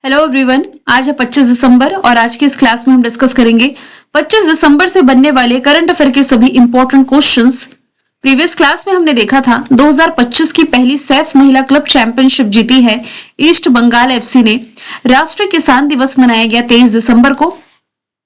Hello everyone, आज है 25 दिसंबर और आज की इस क्लास में हम डिस्कस करेंगे 25 दिसंबर से बनने वाले करंट अफेयर के सभी इंपॉर्टेंट क्वेश्चंस। प्रीवियस क्लास में हमने देखा था 2025 की पहली सैफ महिला क्लब चैंपियनशिप जीती है ईस्ट बंगाल एफसी ने। राष्ट्रीय किसान दिवस मनाया गया 23 दिसंबर को।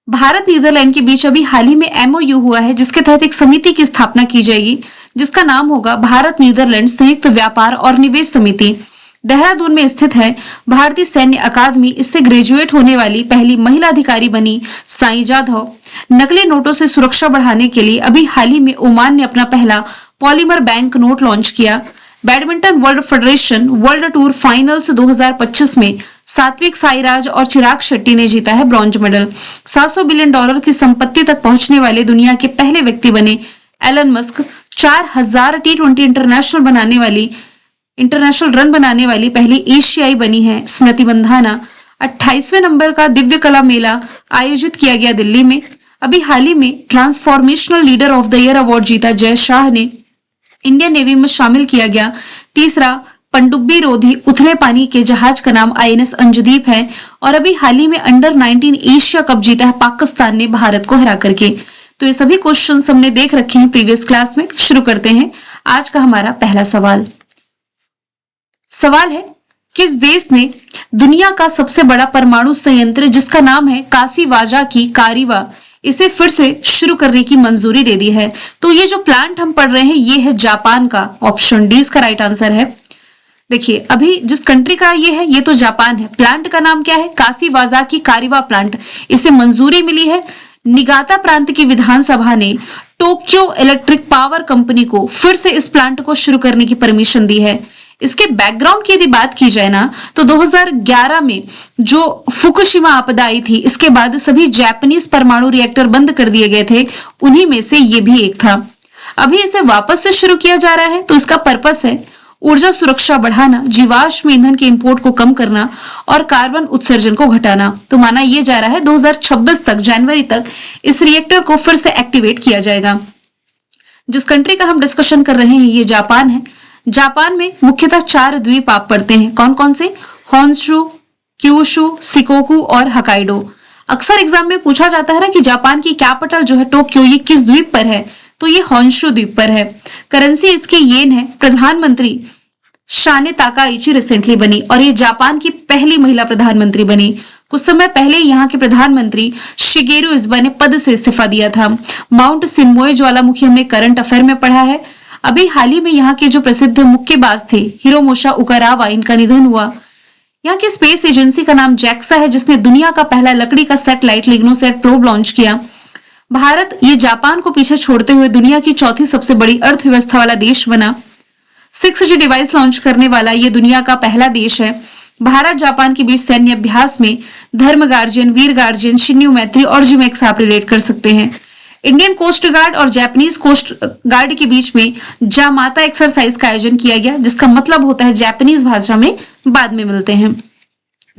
भारत नीदरलैंड के बीच अभी हाल ही में एमओयू हुआ है जिसके तहत एक समिति की स्थापना की जाएगी जिसका नाम होगा भारत नीदरलैंड संयुक्त व्यापार और निवेश समिति। देहरादून में स्थित है भारतीय सैन्य अकादमी। इससे ग्रेजुएट होने वाली पहली महिला अधिकारी बनी साई जाधव। नकली नोटों से सुरक्षा बढ़ाने के लिए अभी हाल ही में ओमान ने अपना पहला पॉलीमर बैंक नोट लॉन्च किया। Badminton world federation world tour finals 2025 में सात्विक साईराज और चिराग शेट्टी ने जीता है ब्रॉन्ज मेडल। $700 बिलियन की संपत्ति तक पहुंचने वाले दुनिया के पहले व्यक्ति बने Elon Musk. 4000 T20 international run बनाने वाली पहली एशियाई बनी है स्मृति मंधाना। 28वें नंबर का दिव्य कला मेला आयोजित किया गया दिल्ली में। अभी हाल ही में transformational leader of the year award जीता जय शाह ने। इंडियन नेवी में शामिल किया गया तीसरा पनडुब्बी रोधी उथले पानी के जहाज का नाम INS अंजदीप है। और अभी हाल ही में अंडर 19 एशिया कप जीता है पाकिस्तान ने भारत को हरा करके। तो ये सभी क्वेश्चंस हमने देख रखे हैं प्रीवियस क्लास में। शुरू करते हैं आज का हमारा पहला सवाल है किस देश ने दुनिया का सबसे बड़ा परमाणु संयंत्र जिसका नाम है कासीवाजा की कारीवा इसे फिर से शुरू करने की मंजूरी दे दी है। तो ये जो प्लांट हम पढ़ रहे हैं ये है जापान का। ऑप्शन डी इसका राइट आंसर है। देखिए अभी जिस कंट्री का ये है ये तो जापान है। प्लांट का नाम क्या है? कासीवाजा की कारीवा प्लांट। इसे मंजूरी मिली है। निगाता प्रांत की विधानसभा ने टोक्यो इलेक्ट्रिक पावर कंपनी को फिर से इस प्लांट को शुरू करने की परमिशन दी है। इसके बैकग्राउंड की यदि बात की जाए ना तो 2011 में जो फुकुशिमा आपदा आई थी इसके बाद सभी जापानीज परमाणु रिएक्टर बंद कर दिए गए थे। उन्हीं में से ये भी एक था। अभी इसे वापस से शुरू किया जा रहा है। तो इसका पर्पस है ऊर्जा सुरक्षा बढ़ाना, जीवाश्म ईंधन के इंपोर्ट को कम करना और कार्बन उत्सर्जन को घटाना। तो माना यह जा रहा है 2026 तक जनवरी तक इस रिएक्टर को फिर से एक्टिवेट किया जाएगा। जिस कंट्री का हम डिस्कशन कर रहे हैं ये जापान है। जापान में मुख्यतः 4 द्वीप आप पढ़ते हैं। कौन कौन से? होन्शु, क्यूशु, शिकोकू और हकाइडो। अक्सर एग्जाम में पूछा जाता है ना कि जापान की कैपिटल जो है टोक्यो ये किस द्वीप पर है? तो ये होन्शु द्वीप पर है। करेंसी इसकी येन है। प्रधानमंत्री शाने ताकाइची रिसेंटली बनी और ये जापान की पहली महिला प्रधानमंत्री बनी। कुछ समय पहले यहाँ के प्रधानमंत्री शिगेरू इज़ुबा ने पद से इस्तीफा दिया था। माउंट सिनमोए ज्वालामुखी हमने करंट अफेयर में पढ़ा है। अभी हाल ही में यहाँ के जो प्रसिद्ध मुक्केबाज थे हिरोमोशा उकारावा इनका निधन हुआ। यहाँ की स्पेस एजेंसी का नाम जैक्सा है जिसने दुनिया का पहला लकड़ी का सैटेलाइट लिग्नोसैट प्रोब लॉन्च किया। भारत ये जापान को पीछे छोड़ते हुए दुनिया की चौथी सबसे बड़ी अर्थव्यवस्था वाला देश बना। 6G डिवाइस लॉन्च करने वाला ये दुनिया का पहला देश है। भारत जापान के बीच सैन्य अभ्यास में धर्म गार्जियन, वीर गार्जियन, शिन्यू मैत्री और जिमेक्स आप रिलेट कर सकते हैं। इंडियन कोस्ट गार्ड और जापानीज कोस्ट गार्ड के बीच में जामाता एक्सरसाइज का आयोजन किया गया जिसका मतलब होता है जापानीज भाषा में बाद में मिलते हैं।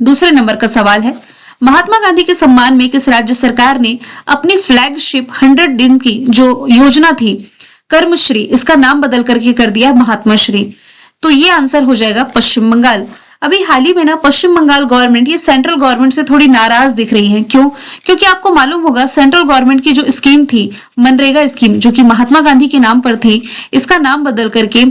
दूसरे नंबर का सवाल है महात्मा गांधी के सम्मान में किस राज्य सरकार ने अपनी फ्लैगशिप 100 दिन की जो योजना थी कर्मश्री इसका नाम बदल करके कर दिया महात्मा श्री। तो ये आंसर हो जाएगा पश्चिम बंगाल। अभी हाल ही में ना पश्चिम बंगाल गवर्नमेंट ये सेंट्रल गवर्नमेंट से थोड़ी नाराज दिख रही है। क्यों? क्योंकि आपको मालूम होगा सेंट्रल गवर्नमेंट की जो स्कीम थी मनरेगा स्कीम जो कि महात्मा गांधी के नाम पर थी इसका नाम बदल करके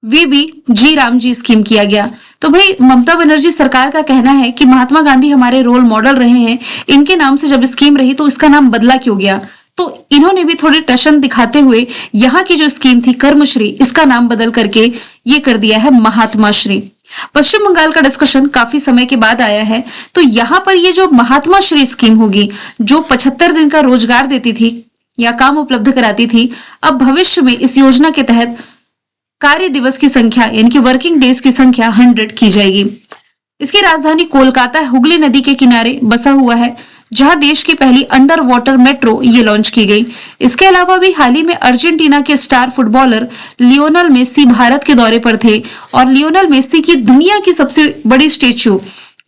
VBG रामजी स्कीम किया गया। तो भाई ममता बनर्जी सरकार का कहना है कि महात्मा गांधी हमारे रोल मॉडल रहे हैं, इनके नाम से जब स्कीम रही तो इसका नाम बदला क्यों गया? तो इन्होंने भी थोड़ी टशन दिखाते हुए यहाँ की जो स्कीम थी कर्मश्री इसका नाम बदल करके ये कर दिया है महात्मा श्री। पश्चिम बंगाल का डिस्कशन काफी समय के बाद आया है। तो यहाँ पर ये जो महात्मा श्री स्कीम होगी जो 75 दिन का रोजगार देती थी या काम उपलब्ध कराती थी, अब भविष्य में इस योजना के तहत कार्य दिवस की संख्या यानी कि वर्किंग डेज की संख्या 100 की जाएगी। इसकी राजधानी कोलकाता हुगली नदी के किनारे बसा हुआ है जहां देश की पहली अंडर वाटर मेट्रो ये लॉन्च की गई। इसके अलावा भी हाल ही में अर्जेंटीना के star footballer Lionel Messi Bharat के दौरे पर थे और लियोनल मेसी की दुनिया की सबसे बड़ी स्टेच्यू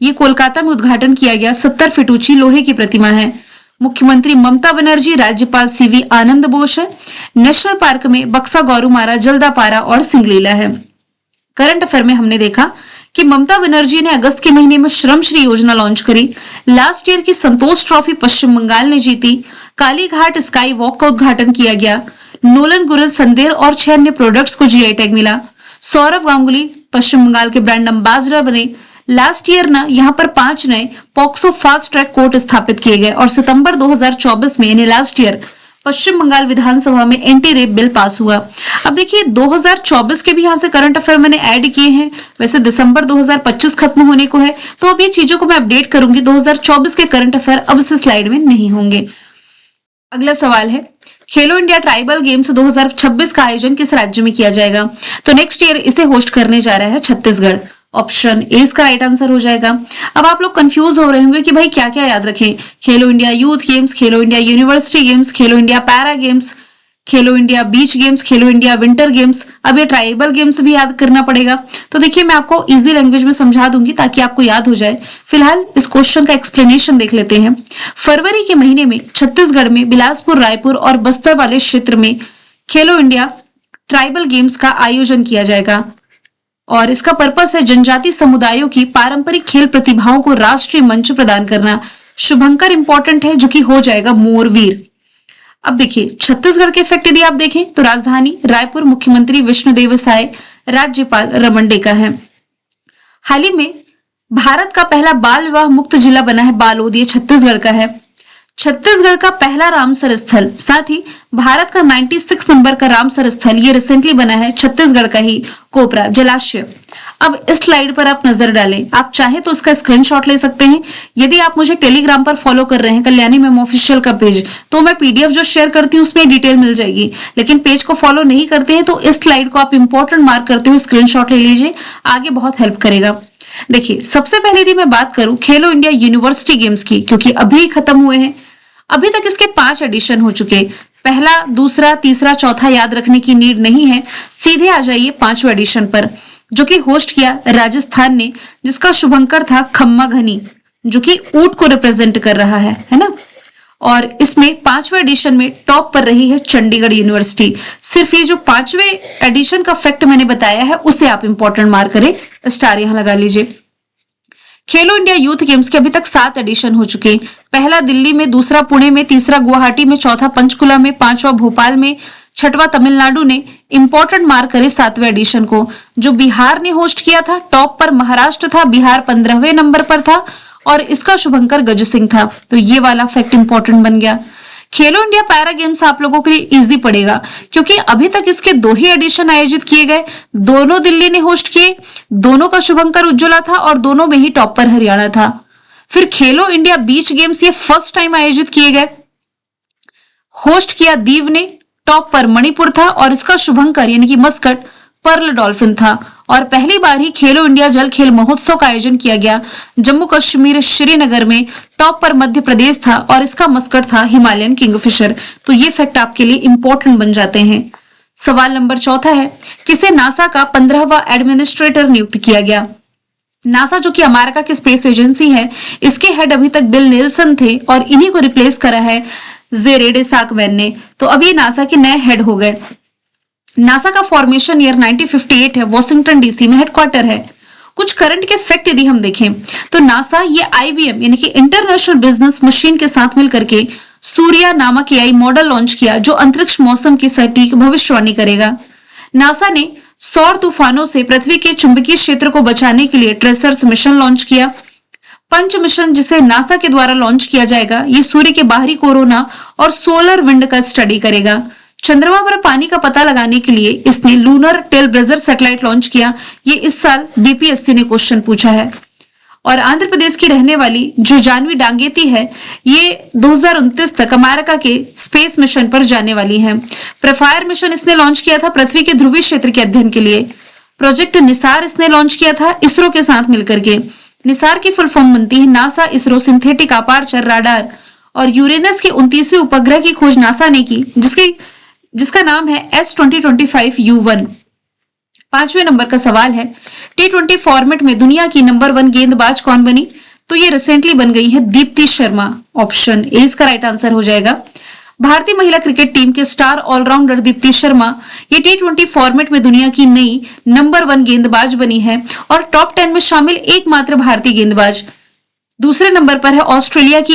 ये कोलकाता में उद्घाटन किया गया। 70 फीट ऊंची लोहे की प्रतिमा है। मुख्यमंत्री ममता बनर्जी, राज्यपाल CV आनंद बोस है। नेशनल पार्क में बक्सा, गौरुमारा, जल्दापारा और सिंगलीला है। करंट अफेयर में हमने देखा कि ममता बनर्जी ने अगस्त के महीने में श्रम श्री योजना लॉन्च करी। लास्ट ईयर की संतोष ट्रॉफी पश्चिम बंगाल ने जीती। कालीघाट स्काई वॉक का उद्घाटन किया गया। नोलन गुरल संदेर और 6 अन्य प्रोडक्ट्स को जीआई टैग मिला। सौरभ गांगुली पश्चिम बंगाल के ब्रांड एम्बेसडर बने। लास्ट ईयर ना यहाँ पर 5 नए पॉक्सो फास्ट ट्रैक कोर्ट स्थापित किए गए और सितंबर 2024 में यानी लास्ट ईयर पश्चिम बंगाल विधानसभा में एंटी रेप बिल पास हुआ। अब देखिए 2024 के भी यहाँ से करंट अफेयर मैंने ऐड किए हैं। वैसे दिसंबर 2025 खत्म होने को है, तो अब ये चीजों को मैं अपडेट करूंगी। 2024 के करंट अफेयर अब इस स्लाइड में नहीं होंगे। अगला सवाल है, खेलो इंडिया ट्राइबल गेम्स 2026 का आयोजन किस राज्य में किया जाएगा? तो नेक्स्ट ईयर इसे होस्ट करने जा रहा है छत्तीसगढ़। ऑप्शन ए इसका राइट आंसर हो जाएगा। अब आप लोग कंफ्यूज हो रहे होंगे कि भाई क्या क्या याद रखें, खेलो इंडिया यूथ गेम्स, खेलो इंडिया यूनिवर्सिटी गेम्स, खेलो इंडिया पैरा गेम्स, खेलो इंडिया बीच गेम्स, खेलो इंडिया विंटर गेम्स। अब ये ट्राइबल गेम्स भी याद करना पड़ेगा। तो देखिए मैं आपको इजी लैंग्वेज में समझा दूंगी ताकि आपको याद हो जाए। फिलहाल इस क्वेश्चन का एक्सप्लेनेशन देख लेते हैं। फरवरी के महीने में छत्तीसगढ़ में बिलासपुर, रायपुर और बस्तर वाले क्षेत्र में खेलो इंडिया ट्राइबल गेम्स का आयोजन किया जाएगा और इसका पर्पस है जनजाति समुदायों की पारंपरिक खेल प्रतिभाओं को राष्ट्रीय मंच प्रदान करना। शुभंकर इंपॉर्टेंट है जो कि हो जाएगा मोरवीर। अब देखिए छत्तीसगढ़ के इफेक्ट यदि आप देखें तो राजधानी रायपुर, मुख्यमंत्री विष्णुदेव साय, राज्यपाल रमन डेका है। हाल ही में भारत का पहला बाल विवाह मुक्त जिला बना है बालोद, ये छत्तीसगढ़ का है। छत्तीसगढ़ का पहला रामसर स्थल, साथ ही भारत का 96 नंबर का रामसर स्थल ये रिसेंटली बना है छत्तीसगढ़ का ही कोपरा जलाशय। अब इस स्लाइड पर आप नजर डालें, आप चाहें तो इसका स्क्रीनशॉट ले सकते हैं। यदि आप मुझे टेलीग्राम पर फॉलो कर रहे हैं कल्याणी मैम ऑफिशियल का पेज, तो मैं पीडीएफ जो शेयर करती हूँ उसमें डिटेल मिल जाएगी। लेकिन पेज को फॉलो नहीं करते हैं तो इस स्लाइड को आप इंपॉर्टेंट मार्क करते हुए स्क्रीनशॉट ले लीजिए, आगे बहुत हेल्प करेगा। देखिए सबसे पहले यदि मैं बात करूं खेलो इंडिया यूनिवर्सिटी गेम्स की, क्योंकि अभी खत्म हुए हैं, अभी तक इसके 5 एडिशन हो चुके। पहला, दूसरा, तीसरा, चौथा याद रखने की नीड नहीं है, सीधे आ जाइए 5वें एडिशन पर, जो कि होस्ट किया राजस्थान ने, जिसका शुभंकर था खम्मा घनी, जो कि ऊंट को रिप्रेजेंट कर रहा है ना। और इसमें 5वें एडिशन में टॉप पर रही है चंडीगढ़ यूनिवर्सिटी। सिर्फ ये जो 5वें एडिशन का फैक्ट मैंने बताया है उसे आप इंपॉर्टेंट मार्क करें, स्टार यहां लगा लीजिए। खेलो इंडिया यूथ गेम्स के अभी तक 7 एडिशन हो चुके। पहला दिल्ली में, दूसरा पुणे में, तीसरा गुवाहाटी में, चौथा पंचकुला में, 5वां भोपाल में, 6वां तमिलनाडु ने। इंपॉर्टेंट मार्क करे 7वें एडिशन को, जो बिहार ने होस्ट किया था। टॉप पर महाराष्ट्र था, बिहार 15वें नंबर पर था और इसका शुभंकर गज सिंह था। तो ये वाला फैक्ट इंपॉर्टेंट बन गया। खेलो इंडिया पैरा गेम्स आप लोगों के लिए इजी पड़ेगा, क्योंकि अभी तक इसके 2 ही एडिशन आयोजित किए गए। दोनों दिल्ली ने होस्ट किए, दोनों का शुभंकर उज्ज्वला था और दोनों में ही टॉप पर हरियाणा था। फिर खेलो इंडिया बीच गेम्स ये फर्स्ट टाइम आयोजित किए गए, होस्ट किया दीव ने, टॉप पर मणिपुर था और इसका शुभंकर यानी कि मस्कट पर्ल डॉल्फिन था। और पहली बार ही खेलो इंडिया जल खेल महोत्सव का आयोजन किया गया जम्मू कश्मीर श्रीनगर में। टॉप पर मध्य प्रदेश था और इसका मस्कट था हिमालयन किंगफिशर। तो ये फैक्ट आपके लिए इंपॉर्टेंट बन जाते हैं। सवाल नंबर 4 है, किसे नासा का 15वां एडमिनिस्ट्रेटर नियुक्त किया गया? नासा जो कि अमेरिका की स्पेस एजेंसी है, इसके हेड अभी तक बिल नेल्सन थे और इन्हीं को रिप्लेस करा है जेरेड इसाकमैन ने। तो अब ये नासा के नए हेड हो गए। नासा का फॉर्मेशन ईयर 1958 है, वॉशिंगटन डीसी में हेडक्वार्टर है। कुछ करंट के फैक्ट यदि हम देखें तो नासा ये आईबीएम यानी कि इंटरनेशनल बिजनेस मशीन के साथ मिलकर के सूर्या नामक एआई मॉडल लॉन्च किया, जो अंतरिक्ष मौसम की सटीक भविष्यवाणी करेगा। नासा ने सौर तूफानों से पृथ्वी के चुंबकीय क्षेत्र को बचाने के लिए ट्रेसर्स मिशन लॉन्च किया। पंच मिशन जिसे नासा के द्वारा लॉन्च किया जाएगा, ये सूर्य के बाहरी कोरोना और सोलर विंड का स्टडी करेगा। चंद्रमा पर पानी का पता लगाने के लिए इसने लूनर टेलब्रेजर सैटेलाइट लॉन्च किया। ये इस साल बीपीएससी ने क्वेश्चन पूछा है। और आंध्र प्रदेश की रहने वाली जो जानवी डांगेती है, ये 2029 तक अमेरिका के स्पेस मिशन पर जाने वाली है। प्रेफायर मिशन इसने लॉन्च किया था पृथ्वी के ध्रुवीय क्षेत्र के अध्ययन के लिए। प्रोजेक्ट निसार इसने लॉन्च किया था इसरो के साथ मिलकर के। निसार की फुल फॉर्म बनती है NASA ISRO synthetic aperture radar. और यूरेनस के 29वें उपग्रह की खोज नासा ने की, जिसका नाम है S2025U1। 5वें नंबर का सवाल है, T20 फॉर्मेट में दुनिया की नंबर 1 गेंदबाज कौन बनी? तो ये रिसेंटली बन गई है दीप्ति शर्मा। ऑप्शन ए इसका राइट आंसर हो जाएगा। भारतीय महिला क्रिकेट टीम के स्टार ऑलराउंडर दीप्ति शर्मा ये T20 फॉर्मेट में दुनिया की नई नंबर 1 गेंदबाज बनी है और टॉप 10 में शामिल एकमात्र भारतीय गेंदबाज। दूसरे नंबर पर है ऑस्ट्रेलिया की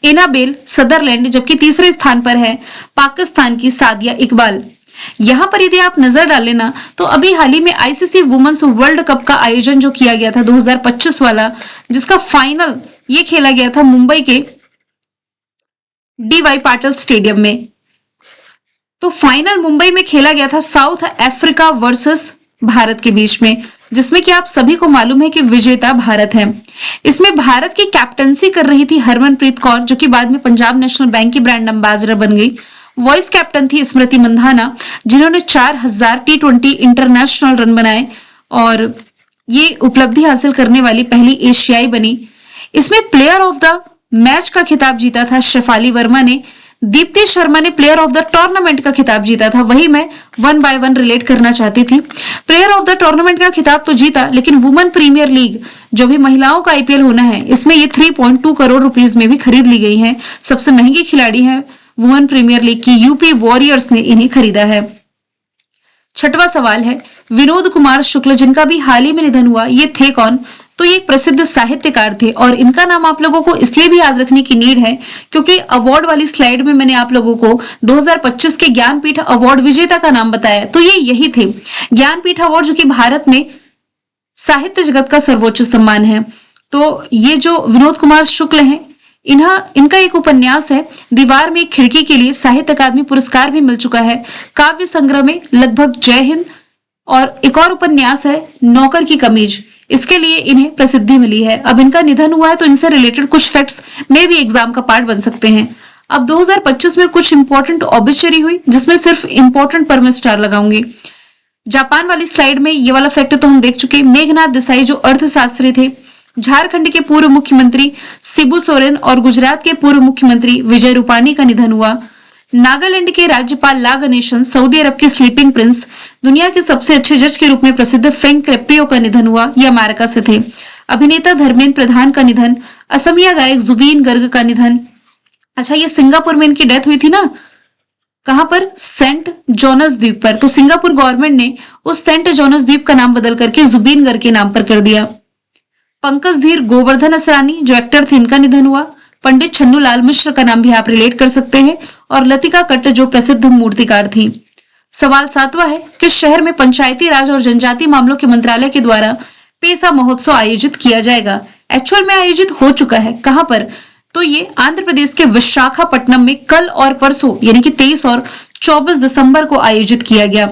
एनाबेल सदरलैंड, जबकि तीसरे स्थान पर है पाकिस्तान की सादिया इकबाल। यहाँ पर यदि आप नजर डालें ना तो अभी हाल ही में आईसीसी वुमेन्स वर्ल्ड कप का आयोजन जो किया गया था 2025 वाला, जिसका फाइनल ये खेला गया था मुंबई के DY पाटिल स्टेडियम में। तो फाइनल मुंबई में खेला गया था साउथ अफ्रीका वर्सेस भारत के बीच में, जिसमें कि आप सभी को मालूम है कि विजेता भारत है। इसमें भारत की कैप्टनसी कर रही थी हरमनप्रीत कौर, जो कि बाद में पंजाब नेशनल बैंक की ब्रांड एम्बेसडर बन गई। वॉइस कैप्टन थी स्मृति मंधाना, जिन्होंने 4000 T20 इंटरनेशनल रन बनाए और ये उपलब्धि हासिल करने वाली पहली एशियाई बनी। इसमें प्लेयर ऑफ द मैच का खिताब जीता था शेफाली वर्मा ने। दीप्ति शर्मा ने प्लेयर ऑफ द टूर्नामेंट का खिताब जीता था। वही मैं 1 बाय 1 रिलेट करना चाहती थी। प्लेयर ऑफ द टूर्नामेंट का खिताब तो जीता, लेकिन वुमेन प्रीमियर लीग जो भी महिलाओं का IPL होना है, इसमें ये 3.2 करोड़ रुपीस में भी खरीद ली गई है। सबसे महंगी खिलाड़ी है वुमेन प्रीमियर लीग की यूपी वॉरियर्स ने इन्हें खरीदा है। छठवां सवाल है, विनोद कुमार शुक्ल जिनका भी हाल ही में निधन हुआ, ये थे कौन? तो ये एक प्रसिद्ध साहित्यकार थे और इनका नाम आप लोगों को इसलिए भी याद रखने की नीड है क्योंकि अवार्ड वाली स्लाइड में मैंने आप लोगों को 2025 के ज्ञानपीठ अवार्ड विजेता का नाम बताया, तो ये यही थे। ज्ञानपीठ अवार्ड जो कि भारत में साहित्य जगत का सर्वोच्च सम्मान है। तो ये जो विनोद कुमार शुक्ल हैं, इनका एक उपन्यास है दीवार में एक खिड़की के लिए साहित्य अकादमी पुरस्कार भी मिल चुका है। काव्य संग्रह में लगभग जय हिंद, और एक और उपन्यास है नौकर की कमीज, इसके लिए इन्हें प्रसिद्धि मिली है। अब इनका निधन हुआ है तो इनसे रिलेटेड कुछ फैक्ट्स में भी एग्जाम का पार्ट बन सकते हैं। अब 2025 में कुछ इंपॉर्टेंट ऑबिचरी हुई, जिसमें सिर्फ इंपॉर्टेंट पर मैं स्टार लगाऊंगी। जापान वाली स्लाइड में ये वाला फैक्ट तो हम देख चुके। मेघनाथ देसाई जो अर्थशास्त्री थे, झारखंड के पूर्व मुख्यमंत्री शिबू सोरेन और गुजरात के पूर्व मुख्यमंत्री विजय रूपाणी का निधन हुआ। नागालैंड के राज्यपाल ला गणेशन, सऊदी अरब के स्लीपिंग प्रिंस, दुनिया के सबसे अच्छे जज के रूप में प्रसिद्ध फ्रैंक क्रेप्रियो का निधन हुआ, ये अमेरिका से थे। अभिनेता धर्मेंद्र प्रधान का निधन, असमिया गायक जुबीन गर्ग का निधन। अच्छा, ये सिंगापुर में इनकी डेथ हुई थी ना, कहां पर? सेंट जोनस द्वीप पर। तो सिंगापुर गवर्नमेंट ने उस सेंट जोनस द्वीप का नाम बदल करके जुबीन गर्ग के नाम पर कर दिया। पंकज धीर गोवर्धन असरानी जो एक्टर थे, इनका निधन हुआ। पंडित छन्नू लाल मिश्र का नाम भी आप रिलेट कर सकते हैं, और लतिका कट्ट जो प्रसिद्ध मूर्तिकार थी। सवाल 7वां है, किस शहर में पंचायती राज और जनजातीय मामलों के मंत्रालय के द्वारा पेसा महोत्सव आयोजित किया जाएगा? एक्चुअल में आयोजित हो चुका है। कहां पर? तो ये आंध्र प्रदेश के विशाखापट्टनम में कल और परसों यानी कि 23 और 24 दिसंबर को आयोजित किया गया।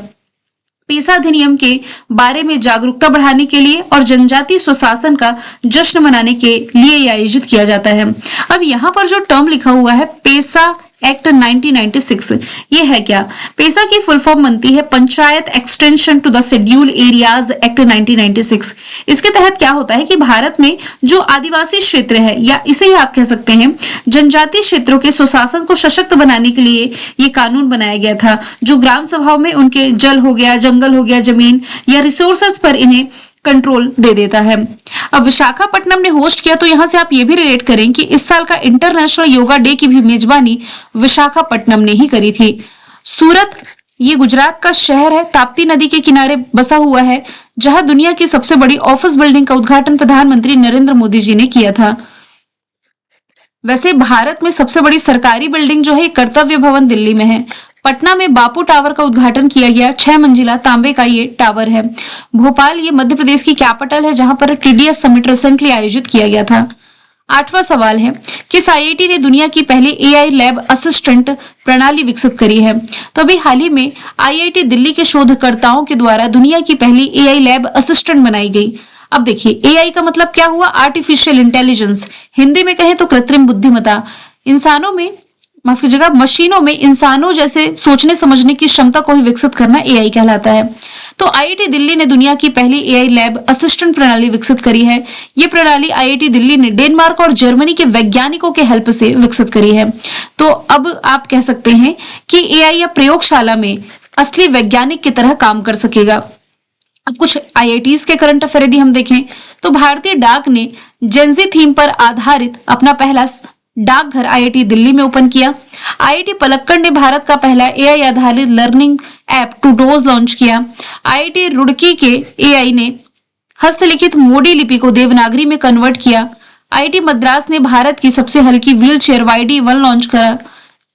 पेसा अधिनियम के बारे में जागरूकता बढ़ाने के लिए और जनजातीय सुशासन का जश्न मनाने के लिए यह आयोजित किया जाता है। अब यहाँ पर जो टर्म लिखा हुआ है पेसा एक्ट 1996, ये है क्या? पेसा की फुल फॉर्म बनती है panchayat extension to the schedule areas act 1996। इसके तहत क्या होता है कि भारत में जो आदिवासी क्षेत्र है, या इसे ही आप कह सकते हैं जनजातीय क्षेत्रों के सुशासन को सशक्त बनाने के लिए ये कानून बनाया गया था, जो ग्राम सभाओं में उनके जल हो गया, जंगल हो गया, जमीन या रिसोर्सेस पर इन्हें कंट्रोल दे देता है। अब विशाखापट्टनम ने होस्ट किया, तो यहां से आप ये भी रिलेट करें कि इस साल का इंटरनेशनल योगा डे की भी मेजबानी विशाखापट्टनम ने ही करी थी। सूरत ये गुजरात का शहर है, ताप्ती नदी के किनारे बसा हुआ है, जहां दुनिया की सबसे बड़ी ऑफिस बिल्डिंग का उद्घाटन प्रधानमंत्री नरेंद्र मोदी जी ने किया था। वैसे भारत में सबसे बड़ी सरकारी बिल्डिंग जो है कर्तव्य भवन दिल्ली में है। पटना में बापू टावर का उद्घाटन किया गया, 6 मंजिला तांबे का ये टावर है। भोपाल ये मध्य प्रदेश की कैपिटल है, जहां पर TDS समिट रिसेंटली आयोजित किया गया था। 8वां सवाल है, किस IIT ने दुनिया की पहली AI लैब असिस्टेंट प्रणाली विकसित करी है? तो अभी हाल ही में IIT दिल्ली के शोधकर्ताओं के द्वारा दुनिया की पहली AI लैब असिस्टेंट बनाई गई। अब देखिए AI का मतलब क्या हुआ? आर्टिफिशियल इंटेलिजेंस, हिंदी में कहें तो कृत्रिम बुद्धिमत्ता। इंसानों में, माफ कीजिएगा, मशीनों में इंसानों जैसे सोचने समझने की क्षमता को ही विकसित करना AI कहलाता है। तो IIT दिल्ली ने दुनिया की पहली AI लैब असिस्टेंट प्रणाली विकसित करी है। ये प्रणाली IIT दिल्ली ने डेनमार्क और जर्मनी के वैज्ञानिकों के हेल्प से विकसित करी है। तो अब आप कह सकते हैं कि AI या प्रयोगशाला में असली वैज्ञानिक की तरह काम कर सकेगा। अब कुछ IITs के करंट अफेयर यदि हम देखें तो भारतीय डाक ने जेंजी थीम पर आधारित अपना पहला डाकघर आईआईटी दिल्ली में ओपन किया। आईआईटी पलक्कड़ ने भारत का पहला एआई आधारित लर्निंग ऐप टूडोज लॉन्च किया। आईआईटी रुड़की के एआई ने हस्तलिखित मोडी लिपि को देवनागरी में कन्वर्ट किया। आईआईटी मद्रास ने भारत की सबसे हल्की व्हील चेयर YD1 लॉन्च करा,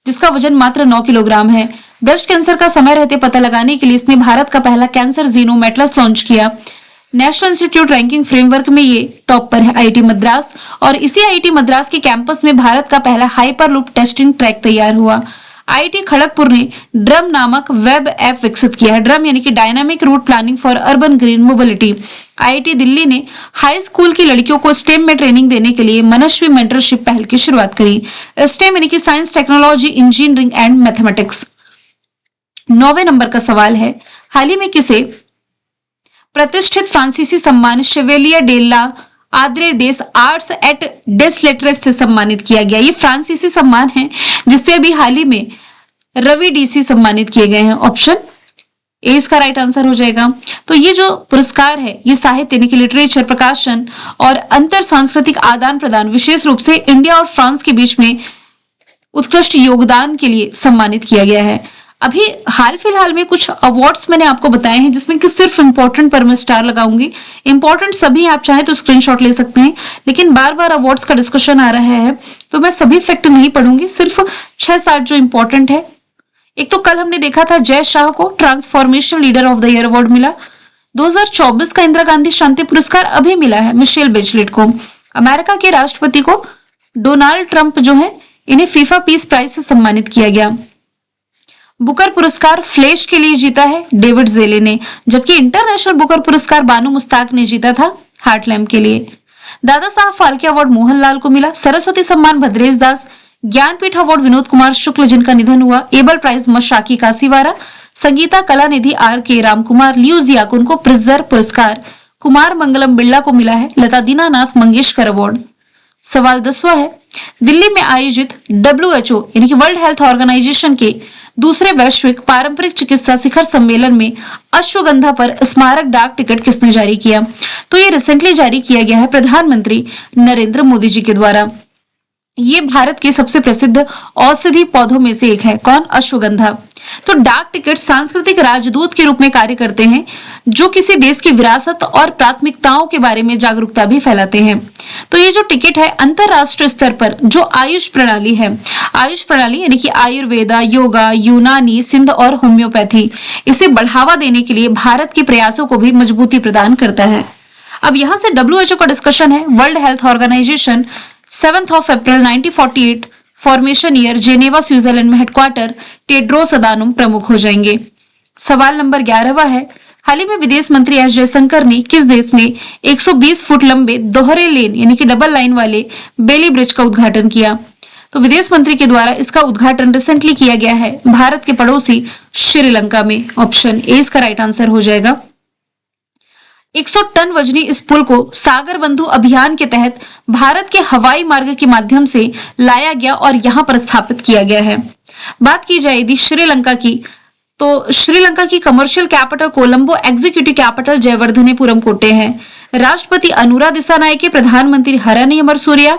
जिसका वजन मात्र 9 किलोग्राम है। ब्रेस्ट कैंसर का समय रहते पता लगाने के लिए इसने भारत का पहला कैंसर जीनोम एटलस लॉन्च किया। नेशनल इंस्टीट्यूट रैंकिंग फ्रेमवर्क में ये टॉप पर है आईआईटी मद्रास, और इसी आईआईटी मद्रास के कैंपस में भारत का पहला हाइपरलूप टेस्टिंग ट्रैक तैयार हुआ। आईआईटी खड़गपुर ने ड्रम नामक वेब ऐप विकसित किया है। ड्रम यानी कि dynamic route planning for urban green mobility. IIT Delhi ने हाई स्कूल की लड़कियों को स्टेम में ट्रेनिंग देने के लिए मनस्वी मेंटरशिप पहल की शुरुआत करी। स्टेम यानी कि science, technology, engineering and mathematics. 9वें नंबर का सवाल है, हाल ही में किसे प्रतिष्ठित फ्रांसीसी सम्मान Chevalier de la Ordre des Arts et des Lettres से सम्मानित किया गया? ये फ्रांसीसी सम्मान है जिससे अभी हाल ही में रवि डीसी सम्मानित किए गए हैं। ऑप्शन ए इसका राइट आंसर हो जाएगा। तो ये जो पुरस्कार है ये साहित्य यानी कि लिटरेचर, प्रकाशन और अंतर सांस्कृतिक आदान प्रदान, विशेष रूप से इंडिया और फ्रांस के बीच में उत्कृष्ट योगदान के लिए सम्मानित किया गया है। अभी हाल फिलहाल में कुछ अवार्ड्स मैंने आपको बताए हैं जिसमें कि सिर्फ इंपॉर्टेंट पर मैं स्टार लगाऊंगी। इंपॉर्टेंट सभी आप चाहें तो स्क्रीनशॉट ले सकते हैं, लेकिन बार बार अवार्ड्स का डिस्कशन आ रहा है तो मैं सभी फैक्ट नहीं पढ़ूंगी, सिर्फ 6-7 जो इंपॉर्टेंट है। एक तो कल हमने देखा था जय शाह को transformation leader of the year award मिला। 2024 का इंदिरा गांधी शांति पुरस्कार अभी मिला है मिशेल बेचलेट को। अमेरिका के राष्ट्रपति को डोनाल्ड ट्रंप जो है इन्हें फीफा पीस प्राइज से सम्मानित किया गया। बुकर पुरस्कार फ्लैश के लिए जीता है डेविड जेले ने, जबकि इंटरनेशनल बुकर पुरस्कार बानू मुस्ताक ने जीता था हार्टलैम के लिए। दादा साहब फाल्के अवार्ड मोहनलाल को मिला। सरस्वती सम्मान भद्रेश दास, ज्ञानपीठ अवार्ड विनोद कुमार शुक्ल जिनका निधन हुआ। एबल प्राइज मशाकी कासीवारा, संगीता कला निधि RK रामकुमार, लियो जियाकुन को प्रिजर पुरस्कार कुमार मंगलम बिरला को मिला है। लता दीनानाथ मंगेशकर अवार्ड। सवाल 10वां है, दिल्ली में आयोजित WHO यानी कि वर्ल्ड हेल्थ ऑर्गेनाइजेशन के दूसरे वैश्विक पारंपरिक चिकित्सा शिखर सम्मेलन में अश्वगंधा पर स्मारक डाक टिकट किसने जारी किया? तो ये रिसेंटली जारी किया गया है प्रधानमंत्री नरेंद्र मोदी जी के द्वारा। ये भारत के सबसे प्रसिद्ध औषधि पौधों में से एक है। कौन? अश्वगंधा। तो डाक टिकट सांस्कृतिक राजदूत के रूप में कार्य करते हैं जो किसी देश की विरासत और प्राथमिकताओं के बारे में जागरूकता भी फैलाते हैं। तो ये जो टिकट है अंतरराष्ट्रीय स्तर पर जो आयुष प्रणाली है, आयुष प्रणाली यानी कि आयुर्वेदा, योगा, यूनानी, सिंध और होम्योपैथी, इसे बढ़ावा देने के लिए भारत के प्रयासों को भी मजबूती प्रदान करता है। अब यहाँ से WHO का डिस्कशन है। वर्ल्ड हेल्थ ऑर्गेनाइजेशन 7 अप्रैल 1948 फॉर्मेशन ईयर, जेनेवा स्विट्जरलैंड में हेडक्वार्टर, टेड्रोस अदानोम प्रमुख हो जाएंगे। सवाल नंबर 11वां है, हाल ही में विदेश मंत्री एस जयशंकर ने किस देश में 120 फुट लंबे दोहरे लेन यानी कि डबल लाइन वाले बेली ब्रिज का उद्घाटन किया? तो विदेश मंत्री के द्वारा इसका उद्घाटन रिसेंटली किया गया है भारत के पड़ोसी श्रीलंका में। ऑप्शन ए इसका राइट आंसर हो जाएगा। 100 टन वजनी इस पुल को सागर बंधु अभियान के तहत भारत के हवाई मार्ग के माध्यम से लाया गया और यहां पर स्थापित किया गया है। बात की जाए यदि श्रीलंका की, तो श्रीलंका की commercial capital Colombo, executive capital Jayawardenepura कोटे है। राष्ट्रपति अनुरा दिसानायके, प्रधानमंत्री हरणी अमरसूरिया।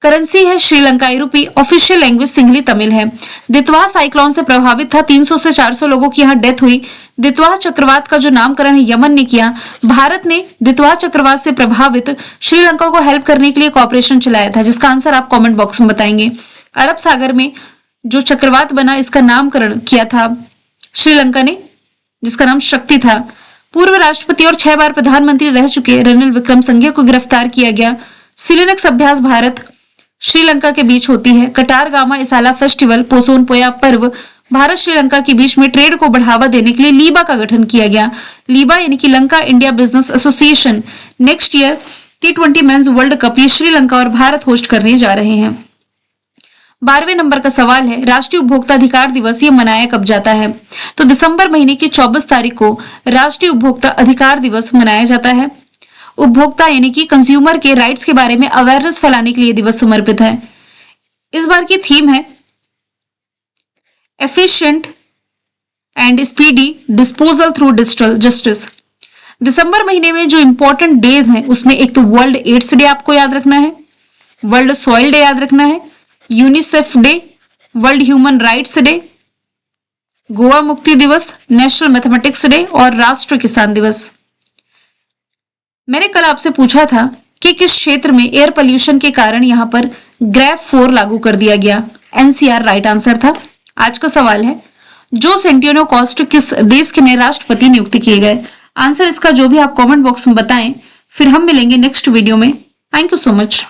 करेंसी है श्रीलंकाई रुपी। ऑफिशियल लैंग्वेज सिंहली तमिल है। दितवाह साइक्लोन से प्रभावित था, 300 से 400 लोगों की यहाँ डेथ हुई। दितवाह चक्रवात का जो नामकरण है यमन ने किया। भारत ने दितवाह चक्रवात से प्रभावित श्रीलंका को हेल्प करने के लिए एक ऑपरेशन चलाया था, जिसका आंसर आप कमेंट बॉक्स में बताएंगे। अरब सागर में जो चक्रवात बना इसका नामकरण किया था श्रीलंका ने, जिसका नाम शक्ति था। पूर्व राष्ट्रपति और 6 बार प्रधानमंत्री रह चुके रनिल विक्रमसिंघे को गिरफ्तार किया गया। सिलेनक्स अभ्यास भारत श्रीलंका के बीच होती है। कटार गामा इसाला फेस्टिवल, पोसोन पोया पर्व भारत श्रीलंका के बीच में ट्रेड को बढ़ावा देने के लिए लीबा का गठन किया गया। लीबा यानी कि Lanka India business association. Next year T20 mains world cup ये श्रीलंका और भारत होस्ट करने जा रहे हैं। 12वें नंबर का सवाल है, राष्ट्रीय उपभोक्ता अधिकार दिवस ये मनाया कब जाता है? तो दिसंबर महीने की 24 तारीख को राष्ट्रीय उपभोक्ता अधिकार दिवस मनाया जाता है। उपभोक्ता यानी कि कंज्यूमर के राइट्स के बारे में अवेयरनेस फैलाने के लिए दिवस समर्पित है। इस बार की थीम है efficient and speedy disposal through digital justice. दिसंबर महीने में जो इंपॉर्टेंट डेज हैं उसमें एक तो वर्ल्ड एड्स डे आपको याद रखना है, वर्ल्ड सॉइल डे याद रखना है, UNICEF day, world human rights day, Goa मुक्ति दिवस, नेशनल मैथमेटिक्स डे और राष्ट्रीय किसान दिवस। मैंने कल आपसे पूछा था कि किस क्षेत्र में एयर पोल्यूशन के कारण यहां पर ग्रेफ 4 लागू कर दिया गया। एनसीआर राइट आंसर था। आज का सवाल है, जो सेंटियानो कॉस्ट किस देश के नए राष्ट्रपति नियुक्त किए गए। आंसर इसका जो भी आप कमेंट बॉक्स में बताएं, फिर हम मिलेंगे नेक्स्ट वीडियो में। Thank you so much.